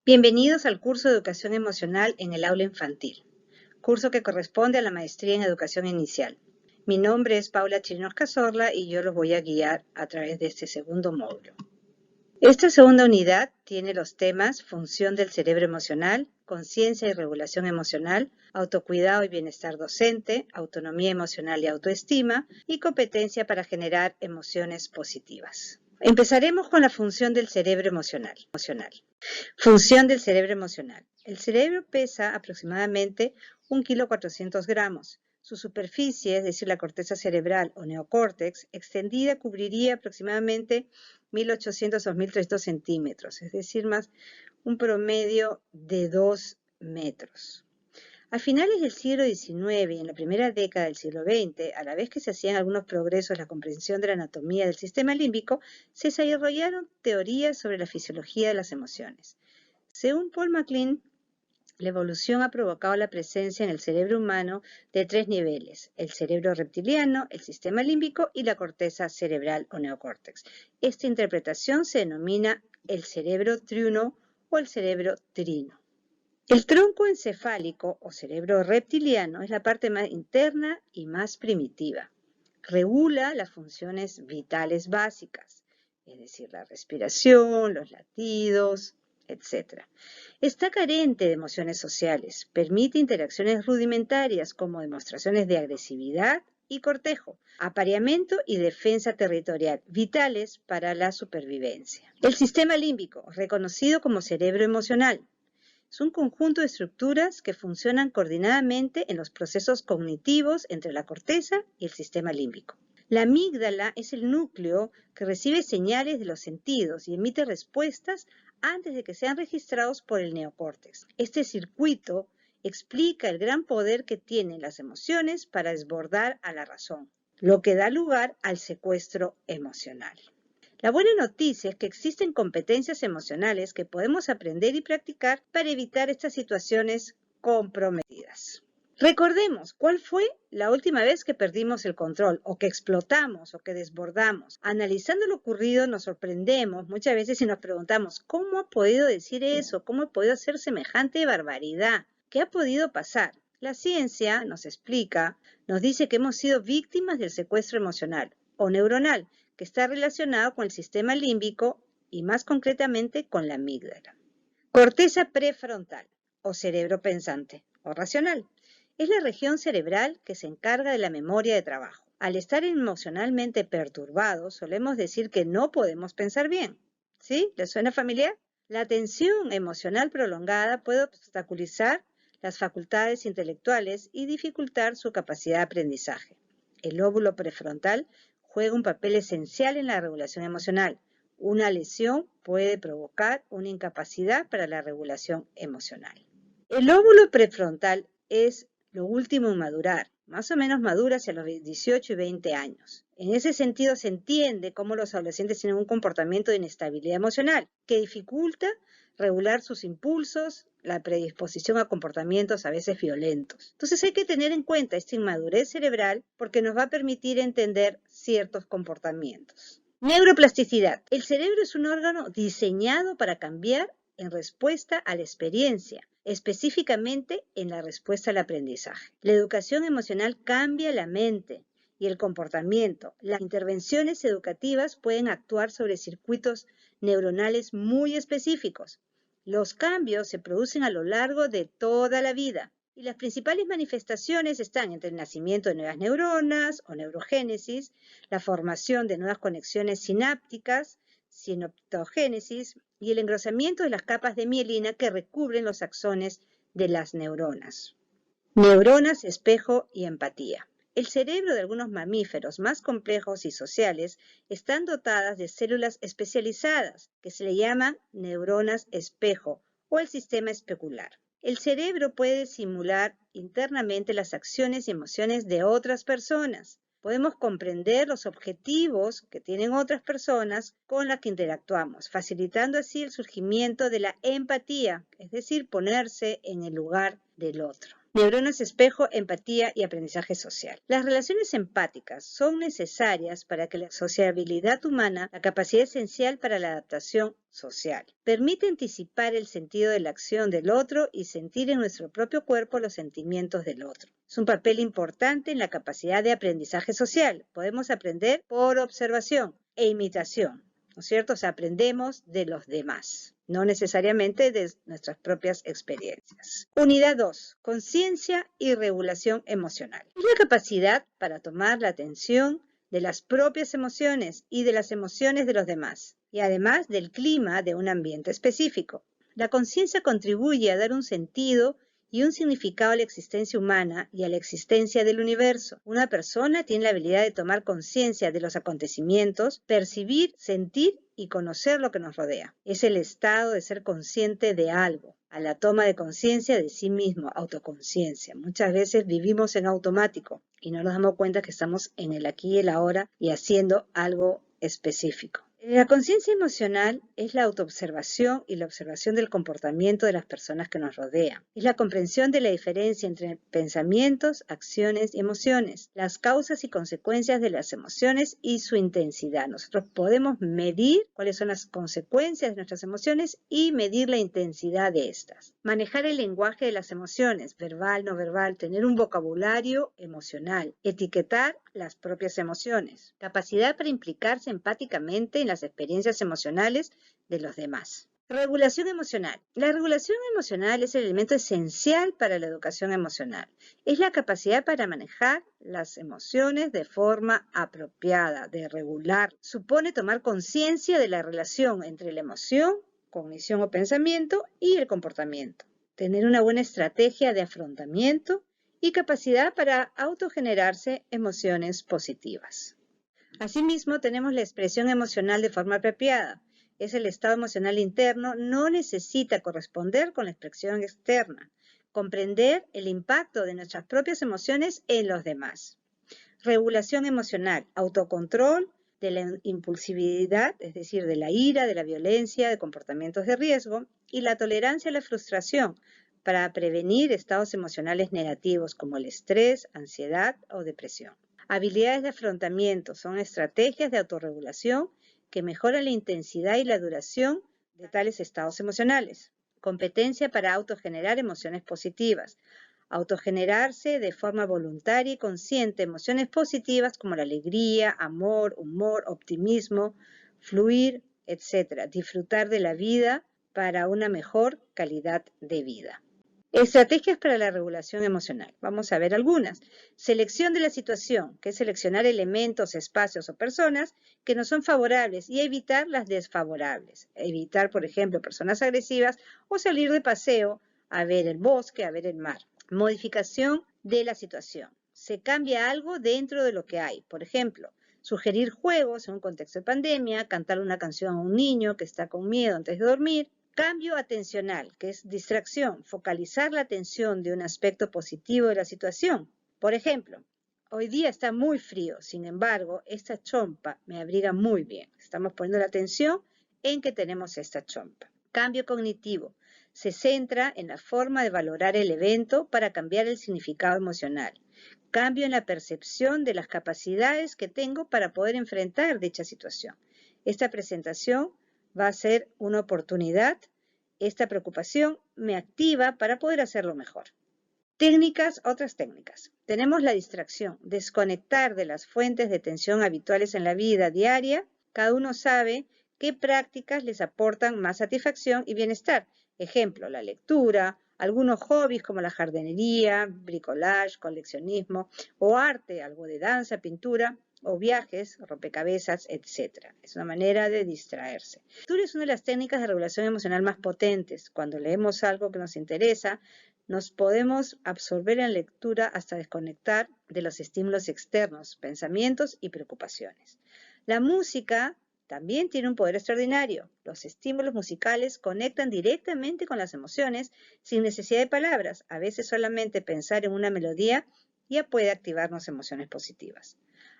Bienvenidos al curso de Educación Emocional en el aula infantil, curso que corresponde a la maestría en Educación Inicial. Mi nombre es Paula Chirinos Cazorla y yo los voy a guiar a través de este segundo módulo. Esta segunda unidad tiene los temas función del cerebro emocional, conciencia y regulación emocional, autocuidado y bienestar docente, autonomía emocional y autoestima, y competencia para generar emociones positivas. Empezaremos con la función del cerebro emocional. Función del cerebro emocional. El cerebro pesa aproximadamente 1,4 kg. Su superficie, es decir, la corteza cerebral o neocórtex, extendida cubriría aproximadamente 1.800 a 2.300 centímetros, es decir, más un promedio de 2 metros. A finales del siglo XIX y en la primera década del siglo XX, a la vez que se hacían algunos progresos en la comprensión de la anatomía del sistema límbico, se desarrollaron teorías sobre la fisiología de las emociones. Según Paul MacLean, la evolución ha provocado la presencia en el cerebro humano de 3 niveles: el cerebro reptiliano, el sistema límbico y la corteza cerebral o neocórtex. Esta interpretación se denomina el cerebro triuno o el cerebro trino. El tronco encefálico o cerebro reptiliano es la parte más interna y más primitiva. Regula las funciones vitales básicas, es decir, la respiración, los latidos, etc. Está carente de emociones sociales, permite interacciones rudimentarias como demostraciones de agresividad y cortejo, apareamiento y defensa territorial, vitales para la supervivencia. El sistema límbico, reconocido como cerebro emocional, es un conjunto de estructuras que funcionan coordinadamente en los procesos cognitivos entre la corteza y el sistema límbico. La amígdala es el núcleo que recibe señales de los sentidos y emite respuestas antes de que sean registrados por el neocórtex. Este circuito explica el gran poder que tienen las emociones para desbordar a la razón, lo que da lugar al secuestro emocional. La buena noticia es que existen competencias emocionales que podemos aprender y practicar para evitar estas situaciones comprometidas. Recordemos cuál fue la última vez que perdimos el control, o que explotamos, o que desbordamos. Analizando lo ocurrido nos sorprendemos muchas veces y nos preguntamos: ¿cómo ha podido decir eso? ¿Cómo ha podido hacer semejante barbaridad? ¿Qué ha podido pasar? La ciencia nos explica, nos dice que hemos sido víctimas del secuestro emocional o neuronal, que está relacionado con el sistema límbico y más concretamente con la amígdala. Corteza prefrontal o cerebro pensante o racional. Es la región cerebral que se encarga de la memoria de trabajo. Al estar emocionalmente perturbados, solemos decir que no podemos pensar bien. ¿Sí? ¿Les suena familiar? La tensión emocional prolongada puede obstaculizar las facultades intelectuales y dificultar su capacidad de aprendizaje. El lóbulo prefrontal juega un papel esencial en la regulación emocional. Una lesión puede provocar una incapacidad para la regulación emocional. El lóbulo prefrontal es lo último en madurar, más o menos madura hacia los 18 y 20 años. En ese sentido se entiende cómo los adolescentes tienen un comportamiento de inestabilidad emocional que dificulta regular sus impulsos, la predisposición a comportamientos a veces violentos. Entonces hay que tener en cuenta esta inmadurez cerebral porque nos va a permitir entender ciertos comportamientos. Neuroplasticidad. El cerebro es un órgano diseñado para cambiar en respuesta a la experiencia, específicamente en la respuesta al aprendizaje. La educación emocional cambia la mente y el comportamiento. Las intervenciones educativas pueden actuar sobre circuitos neuronales muy específicos. Los cambios se producen a lo largo de toda la vida y las principales manifestaciones están entre el nacimiento de nuevas neuronas o neurogénesis, la formación de nuevas conexiones sinápticas, sinaptogénesis, y el engrosamiento de las capas de mielina que recubren los axones de las neuronas. Neuronas, espejo y empatía. El cerebro de algunos mamíferos más complejos y sociales están dotadas de células especializadas que se le llaman neuronas espejo o el sistema especular. El cerebro puede simular internamente las acciones y emociones de otras personas. Podemos comprender los objetivos que tienen otras personas con las que interactuamos, facilitando así el surgimiento de la empatía, es decir, ponerse en el lugar del otro. Neuronas espejo, empatía y aprendizaje social. Las relaciones empáticas son necesarias para que la sociabilidad humana, la capacidad esencial para la adaptación social, permite anticipar el sentido de la acción del otro y sentir en nuestro propio cuerpo los sentimientos del otro. Es un papel importante en la capacidad de aprendizaje social. Podemos aprender por observación e imitación, ¿no es cierto? O sea, aprendemos de los demás, no necesariamente de nuestras propias experiencias. Unidad 2. Conciencia y regulación emocional. Es la capacidad para tomar la atención de las propias emociones y de las emociones de los demás, y además del clima de un ambiente específico. La conciencia contribuye a dar un sentido y un significado a la existencia humana y a la existencia del universo. Una persona tiene la habilidad de tomar conciencia de los acontecimientos, percibir, sentir y conocer lo que nos rodea. Es el estado de ser consciente de algo, a la toma de conciencia de sí mismo, autoconciencia. Muchas veces vivimos en automático y no nos damos cuenta que estamos en el aquí y el ahora y haciendo algo específico. La conciencia emocional es la autoobservación y la observación del comportamiento de las personas que nos rodean. Es la comprensión de la diferencia entre pensamientos, acciones y emociones, las causas y consecuencias de las emociones y su intensidad. Nosotros podemos medir cuáles son las consecuencias de nuestras emociones y medir la intensidad de estas. Manejar el lenguaje de las emociones, verbal, no verbal, tener un vocabulario emocional, etiquetar las propias emociones, capacidad para implicarse empáticamente en las experiencias emocionales de los demás. Regulación emocional. La regulación emocional es el elemento esencial para la educación emocional. Es la capacidad para manejar las emociones de forma apropiada, de regular. Supone tomar conciencia de la relación entre la emoción, cognición o pensamiento y el comportamiento. Tener una buena estrategia de afrontamiento y capacidad para autogenerarse emociones positivas. Asimismo, tenemos la expresión emocional de forma apropiada. Es el estado emocional interno, no necesita corresponder con la expresión externa. Comprender el impacto de nuestras propias emociones en los demás. Regulación emocional, autocontrol de la impulsividad, es decir, de la ira, de la violencia, de comportamientos de riesgo, y la tolerancia a la frustración, para prevenir estados emocionales negativos como el estrés, ansiedad o depresión. Habilidades de afrontamiento son estrategias de autorregulación que mejoran la intensidad y la duración de tales estados emocionales. Competencia para autogenerar emociones positivas. Autogenerarse de forma voluntaria y consciente emociones positivas como la alegría, amor, humor, optimismo, fluir, etc. Disfrutar de la vida para una mejor calidad de vida. Estrategias para la regulación emocional. Vamos a ver algunas. Selección de la situación, que es seleccionar elementos, espacios o personas que nos son favorables y evitar las desfavorables. Evitar, por ejemplo, personas agresivas o salir de paseo a ver el bosque, a ver el mar. Modificación de la situación. Se cambia algo dentro de lo que hay. Por ejemplo, sugerir juegos en un contexto de pandemia, cantar una canción a un niño que está con miedo antes de dormir. Cambio atencional, que es distracción, focalizar la atención de un aspecto positivo de la situación. Por ejemplo, hoy día está muy frío, sin embargo, esta chompa me abriga muy bien. Estamos poniendo la atención en que tenemos esta chompa. Cambio cognitivo, se centra en la forma de valorar el evento para cambiar el significado emocional. Cambio en la percepción de las capacidades que tengo para poder enfrentar dicha situación. Esta presentación va a ser una oportunidad. Esta preocupación me activa para poder hacerlo mejor. Técnicas, otras técnicas. Tenemos la distracción, desconectar de las fuentes de tensión habituales en la vida diaria. Cada uno sabe qué prácticas les aportan más satisfacción y bienestar. Ejemplo, la lectura, algunos hobbies como la jardinería, bricolage, coleccionismo o arte, algo de danza, pintura, o viajes, rompecabezas, etc. Es una manera de distraerse. La lectura es una de las técnicas de regulación emocional más potentes. Cuando leemos algo que nos interesa, nos podemos absorber en lectura hasta desconectar de los estímulos externos, pensamientos y preocupaciones. La música también tiene un poder extraordinario. Los estímulos musicales conectan directamente con las emociones sin necesidad de palabras. A veces solamente pensar en una melodía ya puede activarnos emociones positivas.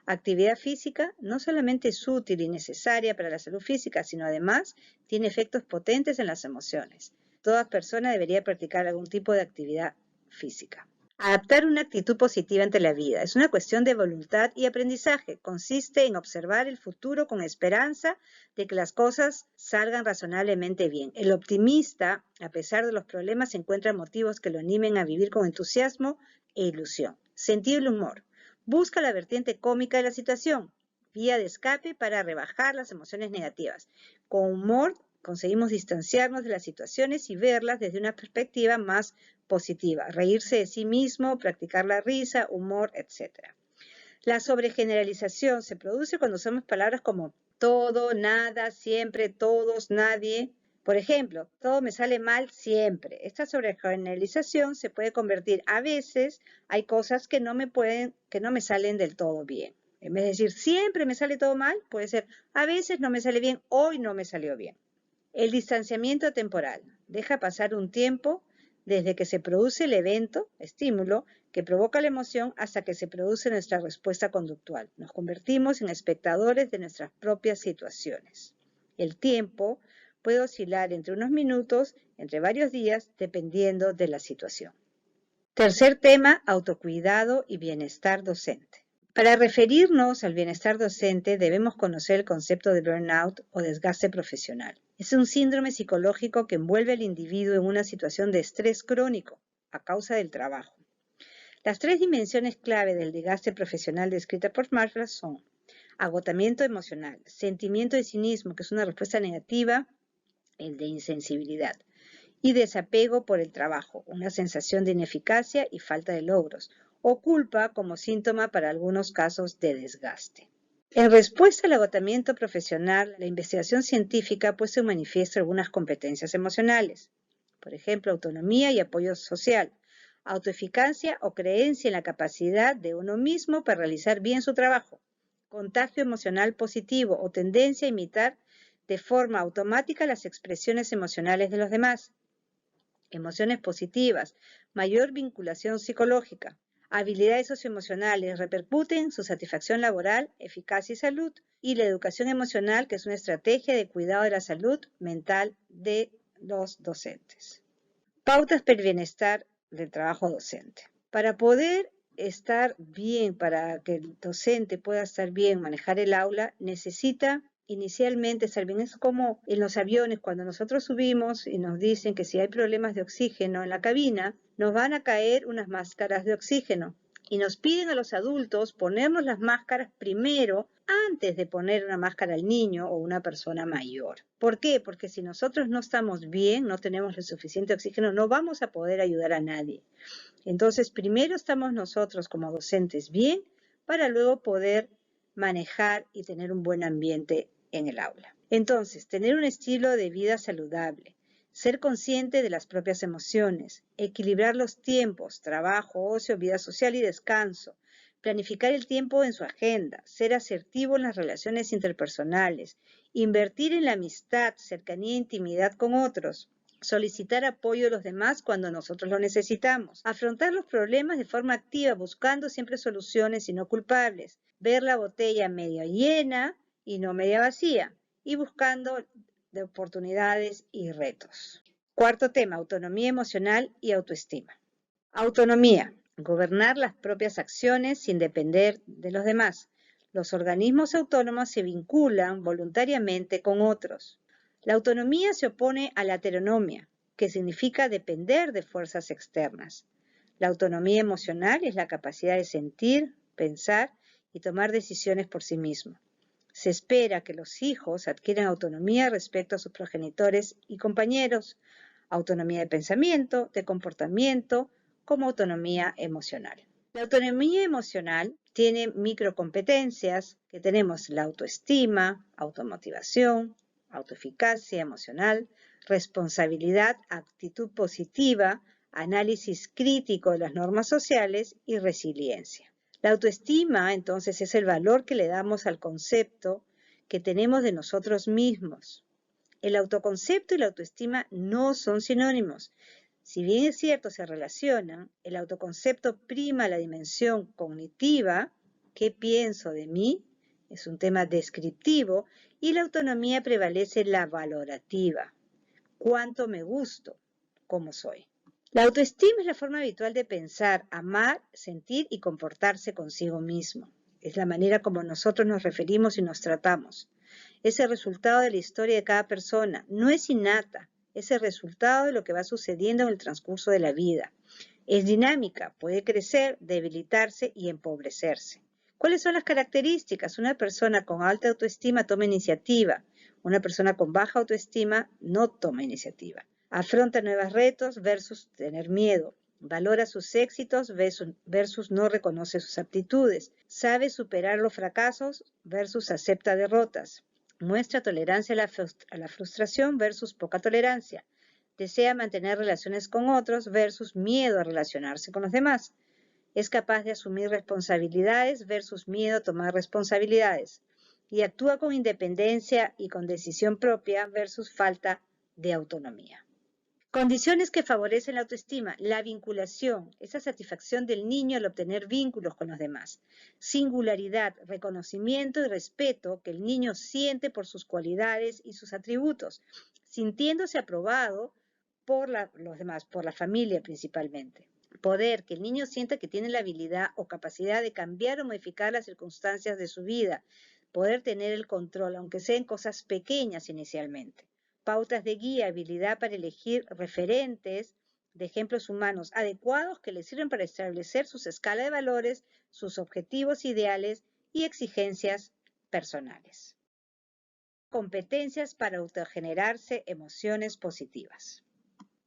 Actividad física no solamente es útil y necesaria para la salud física, sino además tiene efectos potentes en las emociones. Toda persona debería practicar algún tipo de actividad física. Adaptar una actitud positiva ante la vida es una cuestión de voluntad y aprendizaje. Consiste en observar el futuro con esperanza de que las cosas salgan razonablemente bien. El optimista, a pesar de los problemas, encuentra motivos que lo animen a vivir con entusiasmo e ilusión. Sentir el humor. Busca la vertiente cómica de la situación, vía de escape para rebajar las emociones negativas. Con humor conseguimos distanciarnos de las situaciones y verlas desde una perspectiva más positiva, reírse de sí mismo, practicar la risa, humor, etc. La sobregeneralización se produce cuando usamos palabras como todo, nada, siempre, todos, nadie. Por ejemplo, todo me sale mal siempre. Esta sobregeneralización se puede convertir a veces, hay cosas que no me salen del todo bien. En vez de decir siempre me sale todo mal, puede ser a veces no me sale bien, hoy no me salió bien. El distanciamiento temporal. Deja pasar un tiempo desde que se produce el evento, estímulo, que provoca la emoción hasta que se produce nuestra respuesta conductual. Nos convertimos en espectadores de nuestras propias situaciones. El tiempo puede oscilar entre unos minutos, entre varios días, dependiendo de la situación. Tercer tema, autocuidado y bienestar docente. Para referirnos al bienestar docente debemos conocer el concepto de burnout o desgaste profesional. Es un síndrome psicológico que envuelve al individuo en una situación de estrés crónico a causa del trabajo. Las tres dimensiones clave del desgaste profesional descritas por Marshall son agotamiento emocional, sentimiento de cinismo, que es una respuesta negativa, el de insensibilidad, y desapego por el trabajo, una sensación de ineficacia y falta de logros, o culpa como síntoma para algunos casos de desgaste. En respuesta al agotamiento profesional, la investigación científica ha puesto en manifiesto algunas competencias emocionales, por ejemplo, autonomía y apoyo social, autoeficacia o creencia en la capacidad de uno mismo para realizar bien su trabajo, contagio emocional positivo o tendencia a imitar de forma automática las expresiones emocionales de los demás, emociones positivas, mayor vinculación psicológica. Habilidades socioemocionales repercuten en su satisfacción laboral, eficacia y salud, y la educación emocional, que es una estrategia de cuidado de la salud mental de los docentes. Pautas para el bienestar del trabajo docente. Para poder estar bien, para que el docente pueda estar bien, manejar el aula, necesita inicialmente estar bien. Es como en los aviones, cuando nosotros subimos y nos dicen que si hay problemas de oxígeno en la cabina, nos van a caer unas máscaras de oxígeno. Y nos piden a los adultos ponernos las máscaras primero antes de poner una máscara al niño o una persona mayor. ¿Por qué? Porque si nosotros no estamos bien, no tenemos el suficiente oxígeno, no vamos a poder ayudar a nadie. Entonces, primero estamos nosotros como docentes bien para luego poder manejar y tener un buen ambiente en el aula. Entonces, tener un estilo de vida saludable, ser consciente de las propias emociones, equilibrar los tiempos, trabajo, ocio, vida social y descanso, planificar el tiempo en su agenda, ser asertivo en las relaciones interpersonales, invertir en la amistad, cercanía e intimidad con otros, solicitar apoyo de los demás cuando nosotros lo necesitamos, afrontar los problemas de forma activa, buscando siempre soluciones y no culpables, ver la botella medio llena y no media vacía, y buscando de oportunidades y retos. Cuarto tema, autonomía emocional y autoestima. Autonomía, gobernar las propias acciones sin depender de los demás. Los organismos autónomos se vinculan voluntariamente con otros. La autonomía se opone a la heteronomia, que significa depender de fuerzas externas. La autonomía emocional es la capacidad de sentir, pensar y tomar decisiones por sí mismo. Se espera que los hijos adquieran autonomía respecto a sus progenitores y compañeros, autonomía de pensamiento, de comportamiento, como autonomía emocional. La autonomía emocional tiene microcompetencias que tenemos la autoestima, automotivación, autoeficacia emocional, responsabilidad, actitud positiva, análisis crítico de las normas sociales y resiliencia. La autoestima, entonces, es el valor que le damos al concepto que tenemos de nosotros mismos. El autoconcepto y la autoestima no son sinónimos. Si bien es cierto, se relacionan, el autoconcepto prima la dimensión cognitiva, ¿qué pienso de mí? Es un tema descriptivo, y la autonomía prevalece la valorativa, ¿cuánto me gusto? ¿Cómo soy? La autoestima es la forma habitual de pensar, amar, sentir y comportarse consigo mismo. Es la manera como nosotros nos referimos y nos tratamos. Es el resultado de la historia de cada persona, no es innata, es el resultado de lo que va sucediendo en el transcurso de la vida. Es dinámica, puede crecer, debilitarse y empobrecerse. ¿Cuáles son las características? Una persona con alta autoestima toma iniciativa. Una persona con baja autoestima no toma iniciativa. Afronta nuevos retos versus tener miedo. Valora sus éxitos versus no reconoce sus aptitudes. Sabe superar los fracasos versus acepta derrotas. Muestra tolerancia a la frustración versus poca tolerancia. Desea mantener relaciones con otros versus miedo a relacionarse con los demás. Es capaz de asumir responsabilidades versus miedo a tomar responsabilidades. Y actúa con independencia y con decisión propia versus falta de autonomía. Condiciones que favorecen la autoestima: la vinculación, esa satisfacción del niño al obtener vínculos con los demás. Singularidad, reconocimiento y respeto que el niño siente por sus cualidades y sus atributos, sintiéndose aprobado por los demás, por la familia principalmente. Poder, que el niño sienta que tiene la habilidad o capacidad de cambiar o modificar las circunstancias de su vida. Poder tener el control, aunque sean cosas pequeñas inicialmente. Pautas de guía, habilidad para elegir referentes de ejemplos humanos adecuados que le sirven para establecer sus escalas de valores, sus objetivos ideales y exigencias personales. Competencias para autogenerarse emociones positivas.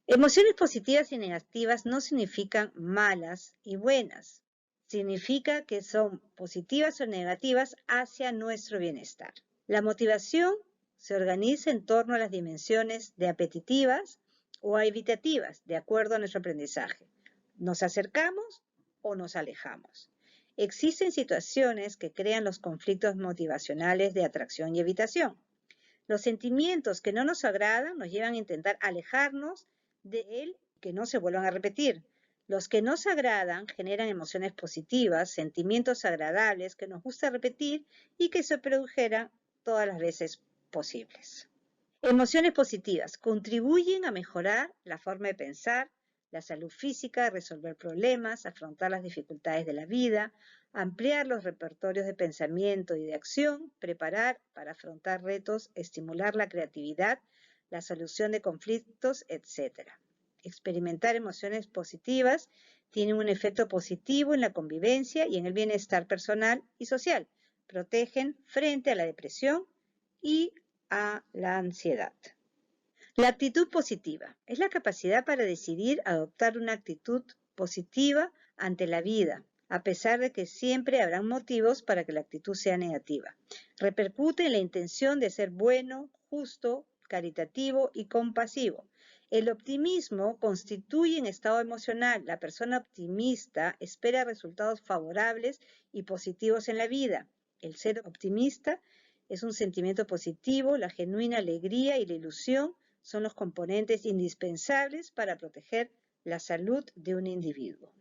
Emociones positivas y negativas no significan malas y buenas. Significa que son positivas o negativas hacia nuestro bienestar. La motivación se organiza en torno a las dimensiones de apetitivas o evitativas, de acuerdo a nuestro aprendizaje. ¿Nos acercamos o nos alejamos? Existen situaciones que crean los conflictos motivacionales de atracción y evitación. Los sentimientos que no nos agradan nos llevan a intentar alejarnos de él, que no se vuelvan a repetir. Los que nos agradan generan emociones positivas, sentimientos agradables que nos gusta repetir y que se produjeran todas las veces posibles. Emociones positivas contribuyen a mejorar la forma de pensar, la salud física, resolver problemas, afrontar las dificultades de la vida, ampliar los repertorios de pensamiento y de acción, preparar para afrontar retos, estimular la creatividad, la solución de conflictos, etc. Experimentar emociones positivas tiene un efecto positivo en la convivencia y en el bienestar personal y social. Protegen frente a la depresión y a la ansiedad. La actitud positiva es la capacidad para decidir adoptar una actitud positiva ante la vida, a pesar de que siempre habrán motivos para que la actitud sea negativa. Repercute en la intención de ser bueno, justo, caritativo y compasivo. El optimismo constituye un estado emocional. La persona optimista espera resultados favorables y positivos en la vida. El ser optimista es un sentimiento positivo, la genuina alegría y la ilusión son los componentes indispensables para proteger la salud de un individuo.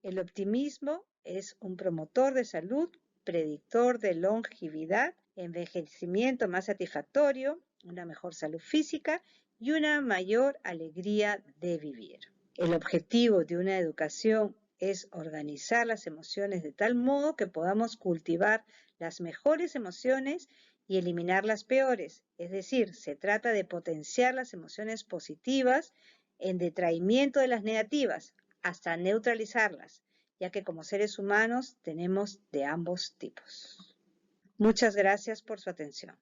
El optimismo es un promotor de salud, predictor de longevidad, envejecimiento más satisfactorio, una mejor salud física y una mayor alegría de vivir. El objetivo de una educación es organizar las emociones de tal modo que podamos cultivar las mejores emociones y eliminar las peores. Es decir, se trata de potenciar las emociones positivas en detraimiento de las negativas, hasta neutralizarlas, ya que como seres humanos tenemos de ambos tipos. Muchas gracias por su atención.